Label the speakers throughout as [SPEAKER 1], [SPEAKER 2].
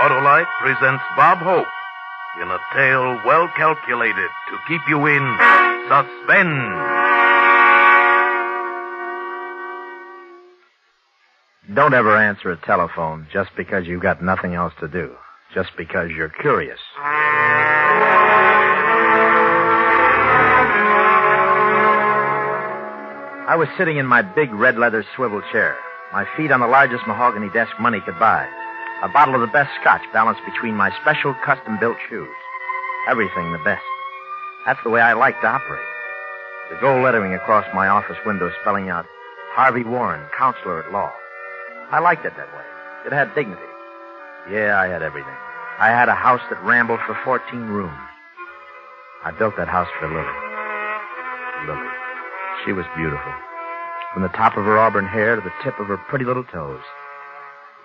[SPEAKER 1] Autolite presents Bob Hope in a tale well calculated to keep you in suspense.
[SPEAKER 2] Don't ever answer a telephone just because you've got nothing else to do. Just because you're curious. I was sitting in my big red leather swivel chair, my feet on the largest mahogany desk money could buy, a bottle of the best scotch balanced between my special custom-built shoes. Everything the best. That's the way I like to operate. The gold lettering across my office window spelling out, Harvey Warren, counselor at law. I liked it that way. It had dignity. Yeah, I had everything. I had a house that rambled for 14 rooms. I built that house for Lily. Lily. She was beautiful. From the top of her auburn hair to the tip of her pretty little toes.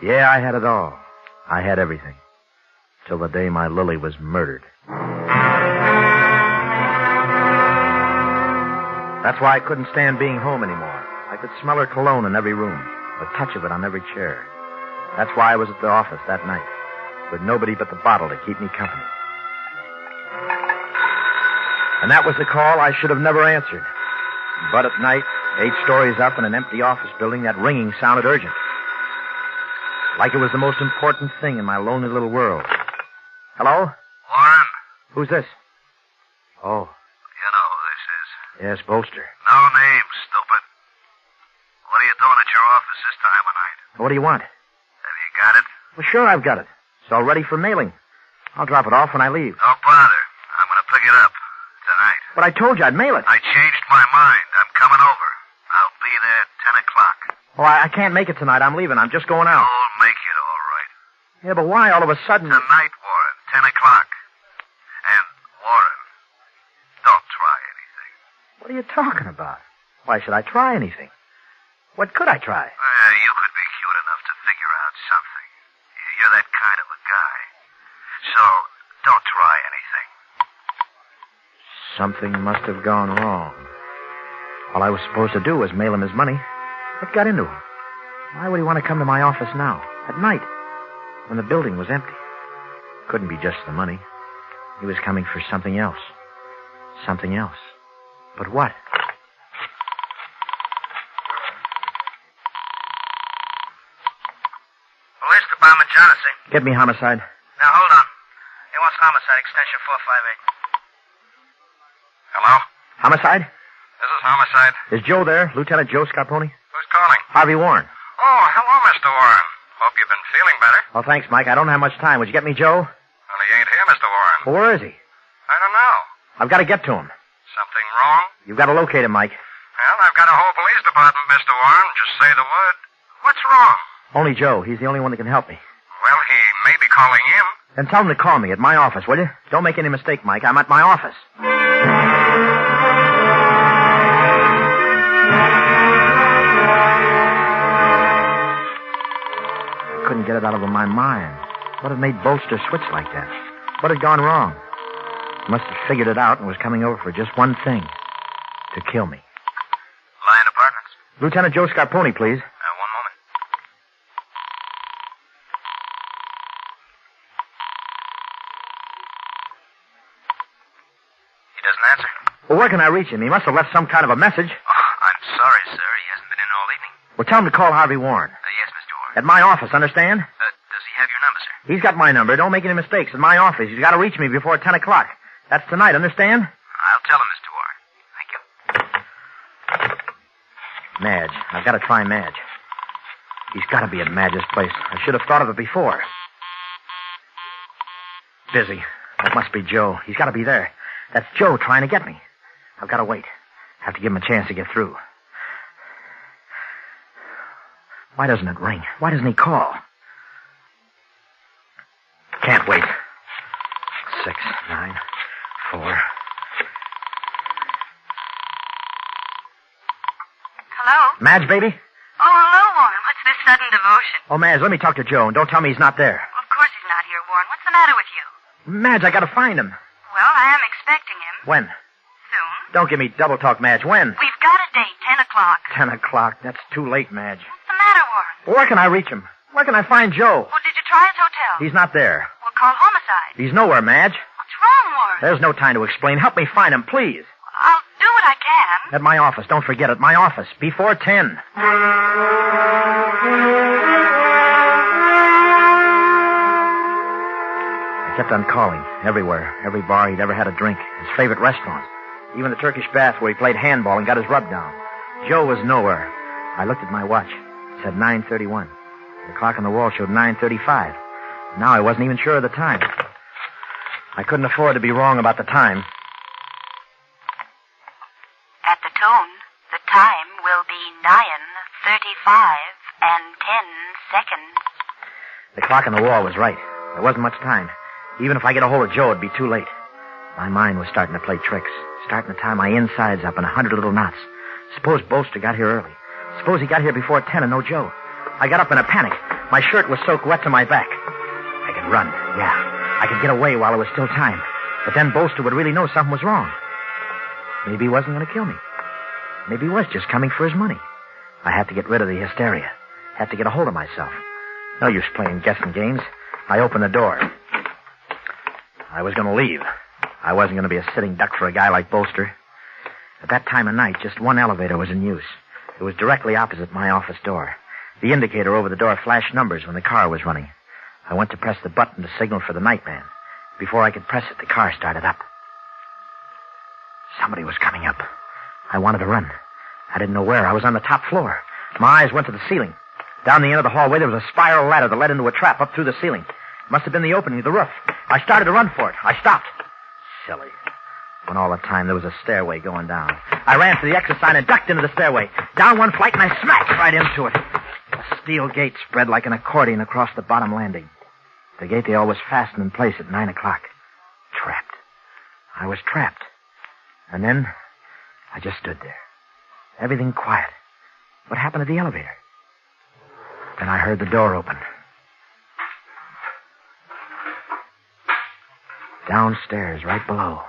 [SPEAKER 2] Yeah, I had it all. I had everything. Till the day my Lily was murdered. That's why I couldn't stand being home anymore. I could smell her cologne in every room, the touch of it on every chair. That's why I was at the office that night, with nobody but the bottle to keep me company. And that was the call I should have never answered. But at night, 8 stories up in an empty office building, that ringing sounded urgent. Like it was the most important thing in my lonely little world. Hello?
[SPEAKER 3] Warren.
[SPEAKER 2] Who's this? Oh.
[SPEAKER 3] You know who this is.
[SPEAKER 2] Yes, Bolster.
[SPEAKER 3] No name, stupid. What are you doing at your office this time of night?
[SPEAKER 2] What do you want?
[SPEAKER 3] Have you got it?
[SPEAKER 2] Well, sure, I've got it. It's all ready for mailing. I'll drop it off when I leave.
[SPEAKER 3] Don't bother. I'm going to pick it up tonight.
[SPEAKER 2] But I told you I'd mail it.
[SPEAKER 3] I changed my mind. I'm coming over. I'll be there at 10 o'clock.
[SPEAKER 2] Oh, I can't make it tonight. I'm leaving. I'm just going out.
[SPEAKER 3] You'll make it all right.
[SPEAKER 2] Yeah, but why all of a sudden...
[SPEAKER 3] Tonight, Warren, 10 o'clock. And, Warren, don't try anything.
[SPEAKER 2] What are you talking about? Why should I try anything? What could I try?
[SPEAKER 3] You could be cute enough to figure out something. You're that kind of a guy. So, don't try anything.
[SPEAKER 2] Something must have gone wrong. All I was supposed to do was mail him his money. What got into him? Why would he want to come to my office now, at night, when the building was empty? Couldn't be just the money. He was coming for something else. Something else. But what?
[SPEAKER 3] Police Department, Johnson.
[SPEAKER 2] Get me homicide.
[SPEAKER 3] Now, hold on. He wants homicide, extension 458. Hello?
[SPEAKER 2] Homicide?
[SPEAKER 3] This is homicide.
[SPEAKER 2] Is Joe there? Lieutenant Joe Scarponi?
[SPEAKER 3] Who's calling?
[SPEAKER 2] Harvey Warren.
[SPEAKER 3] Oh, hello, Mr. Warren. Hope you've been feeling better.
[SPEAKER 2] Oh, thanks, Mike. I don't have much time. Would you get me Joe?
[SPEAKER 3] Well, he ain't here, Mr. Warren.
[SPEAKER 2] Well, where is he?
[SPEAKER 3] I don't know.
[SPEAKER 2] I've got to get to him.
[SPEAKER 3] Something wrong?
[SPEAKER 2] You've got to locate him, Mike.
[SPEAKER 3] Well, I've got a whole police department, Mr. Warren. Just say the word. What's wrong?
[SPEAKER 2] Only Joe. He's the only one that can help me.
[SPEAKER 3] Well, he may be calling him.
[SPEAKER 2] Then tell him to call me at my office, will you? Don't make any mistake, Mike. I'm at my office. I couldn't get it out of my mind. What had made Bolster switch like that? What had gone wrong? He must have figured it out and was coming over for just one thing. To kill me.
[SPEAKER 3] Lion Apartments.
[SPEAKER 2] Lieutenant Joe Scarponi, please.
[SPEAKER 3] One moment. He doesn't answer.
[SPEAKER 2] Well, where can I reach him? He must have left some kind of a message.
[SPEAKER 3] Oh, I'm sorry, sir. He hasn't been in all evening.
[SPEAKER 2] Well, tell him to call Harvey Warren.
[SPEAKER 3] Yes, Mr. Warren.
[SPEAKER 2] At my office, understand?
[SPEAKER 3] Does he have your number, sir?
[SPEAKER 2] He's got my number. Don't make any mistakes. At my office. He's got to reach me before 10 o'clock. That's tonight, understand?
[SPEAKER 3] I'll tell him, Mr. Warren. Thank you.
[SPEAKER 2] Madge. I've got to try Madge. He's got to be at Madge's place. I should have thought of it before. Busy. That must be Joe. He's got to be there. That's Joe trying to get me. I've got to wait. Have to give him a chance to get through. Why doesn't it ring? Why doesn't he call? Can't wait. 6, 9, 4.
[SPEAKER 4] Hello?
[SPEAKER 2] Madge, baby?
[SPEAKER 4] Oh, hello, Warren. What's this sudden devotion?
[SPEAKER 2] Oh, Madge, let me talk to Joe, and don't tell me he's not there.
[SPEAKER 4] Well, of course he's not here, Warren. What's the matter with you?
[SPEAKER 2] Madge, I got to find him.
[SPEAKER 4] Well, I am expecting him.
[SPEAKER 2] When?
[SPEAKER 4] Soon.
[SPEAKER 2] Don't give me double talk, Madge. When?
[SPEAKER 4] We've got a date, 10 o'clock.
[SPEAKER 2] 10 o'clock. That's too late, Madge.
[SPEAKER 4] What's the matter, Warren?
[SPEAKER 2] Where can I reach him? Where can I find Joe?
[SPEAKER 4] Well, did you try Trias Hotel.
[SPEAKER 2] He's not there.
[SPEAKER 4] We'll call homicide.
[SPEAKER 2] He's nowhere, Madge.
[SPEAKER 4] What's wrong, Warren?
[SPEAKER 2] There's no time to explain. Help me find him, please.
[SPEAKER 4] I'll do what I can.
[SPEAKER 2] At my office. Don't forget it. My office. Before 10. I kept on calling. Everywhere. Every bar he'd ever had a drink. His favorite restaurants. Even the Turkish bath where he played handball and got his rub down. Joe was nowhere. I looked at my watch. It said 9:31. The clock on the wall showed 9:35. Now I wasn't even sure of the time. I couldn't afford to be wrong about the time.
[SPEAKER 4] At the tone, the time will be 9:35 and 10 seconds.
[SPEAKER 2] The clock on the wall was right. There wasn't much time. Even if I get a hold of Joe, it'd be too late. My mind was starting to play tricks. Starting to tie my insides up in 100 little knots. Suppose Bolster got here early. Suppose he got here before 10 and no Joe. I got up in a panic. My shirt was soaked wet to my back. I could run, yeah. I could get away while there was still time. But then Bolster would really know something was wrong. Maybe he wasn't going to kill me. Maybe he was just coming for his money. I had to get rid of the hysteria. Had to get a hold of myself. No use playing guessing games. I opened the door. I was going to leave. I wasn't going to be a sitting duck for a guy like Bolster. At that time of night, just one elevator was in use. It was directly opposite my office door. The indicator over the door flashed numbers when the car was running. I went to press the button to signal for the nightman. Before I could press it, the car started up. Somebody was coming up. I wanted to run. I didn't know where. I was on the top floor. My eyes went to the ceiling. Down the end of the hallway, there was a spiral ladder that led into a trap up through the ceiling. It must have been the opening of the roof. I started to run for it. I stopped. Silly. When all the time there was a stairway going down. I ran to the exit sign and ducked into the stairway. Down one flight and I smacked right into it. A steel gate spread like an accordion across the bottom landing. The gate they always fastened in place at 9 o'clock. Trapped. I was trapped. And then I just stood there. Everything quiet. What happened to the elevator? Then I heard the door open. Downstairs, right below.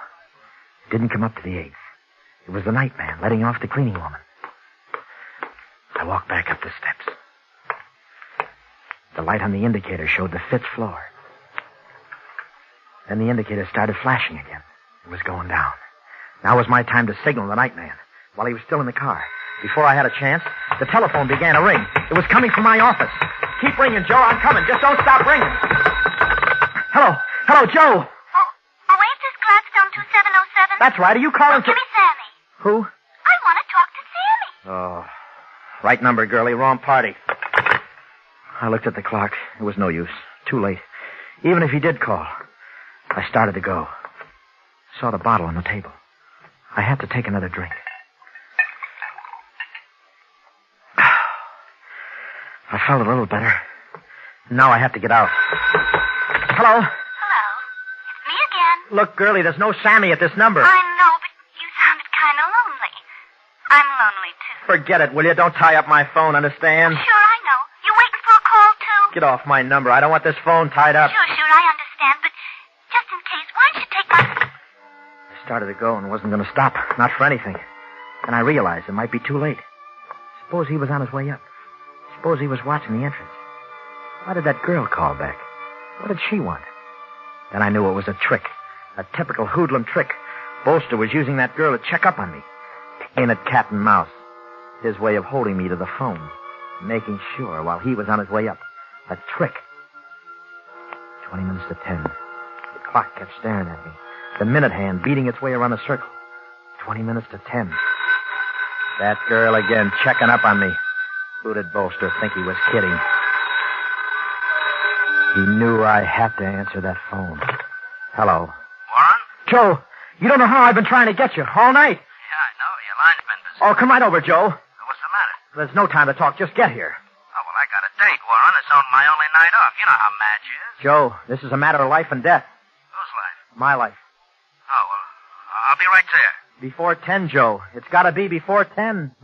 [SPEAKER 2] It didn't come up to the 8th. It was the nightman letting off the cleaning woman. I walked back up the steps. The light on the indicator showed the 5th floor. Then the indicator started flashing again. It was going down. Now was my time to signal the nightman while he was still in the car. Before I had a chance, the telephone began to ring. It was coming from my office. Keep ringing, Joe. I'm coming. Just don't stop ringing. Hello. Hello, Joe.
[SPEAKER 4] Oh, ain't this Gladstone 2707?
[SPEAKER 2] That's right. Are you calling
[SPEAKER 4] Give me Sammy.
[SPEAKER 2] Who?
[SPEAKER 4] I want to talk to Sammy.
[SPEAKER 2] Oh. Right number, girlie. Wrong party. I looked at the clock. It was no use. Too late. Even if he did call. I started to go. Saw the bottle on the table. I had to take another drink. I felt a little better. Now I have to get out. Hello?
[SPEAKER 4] Hello. It's me again.
[SPEAKER 2] Look, girlie, there's no Sammy at this number.
[SPEAKER 4] I know, but you sounded kind of lonely. I'm lonely, too.
[SPEAKER 2] Forget it, will you? Don't tie up my phone, understand?
[SPEAKER 4] Sure, I know. You waiting for a call, too?
[SPEAKER 2] Get off my number. I don't want this phone tied up.
[SPEAKER 4] Sure, I understand, but just in case, why don't you take my...
[SPEAKER 2] I started to go and wasn't going to stop. Not for anything. And I realized it might be too late. Suppose he was on his way up. Suppose he was watching the entrance. Why did that girl call back? What did she want? Then I knew it was a trick. A typical hoodlum trick. Bolster was using that girl to check up on me. Ain't it cat and mouse? His way of holding me to the phone. Making sure while he was on his way up. A trick. 20 minutes to 10. The clock kept staring at me. The minute hand beating its way around the circle. 20 minutes to 10. That girl again checking up on me. Who did Bolster think he was kidding? He knew I had to answer that phone. Hello.
[SPEAKER 3] Warren?
[SPEAKER 2] Joe, you don't know how I've been trying to get you all night.
[SPEAKER 3] Yeah, I know. Your line's been busy.
[SPEAKER 2] Oh, come right over, Joe.
[SPEAKER 3] What's the matter?
[SPEAKER 2] There's no time to talk. Just get here.
[SPEAKER 3] Oh, well, I got a date, Warren. It's on my only night off. You know how Madge is.
[SPEAKER 2] Joe, this is a matter of life and death.
[SPEAKER 3] Whose life?
[SPEAKER 2] My life.
[SPEAKER 3] Oh, well, I'll be right there.
[SPEAKER 2] Before 10, Joe. It's got to be before 10.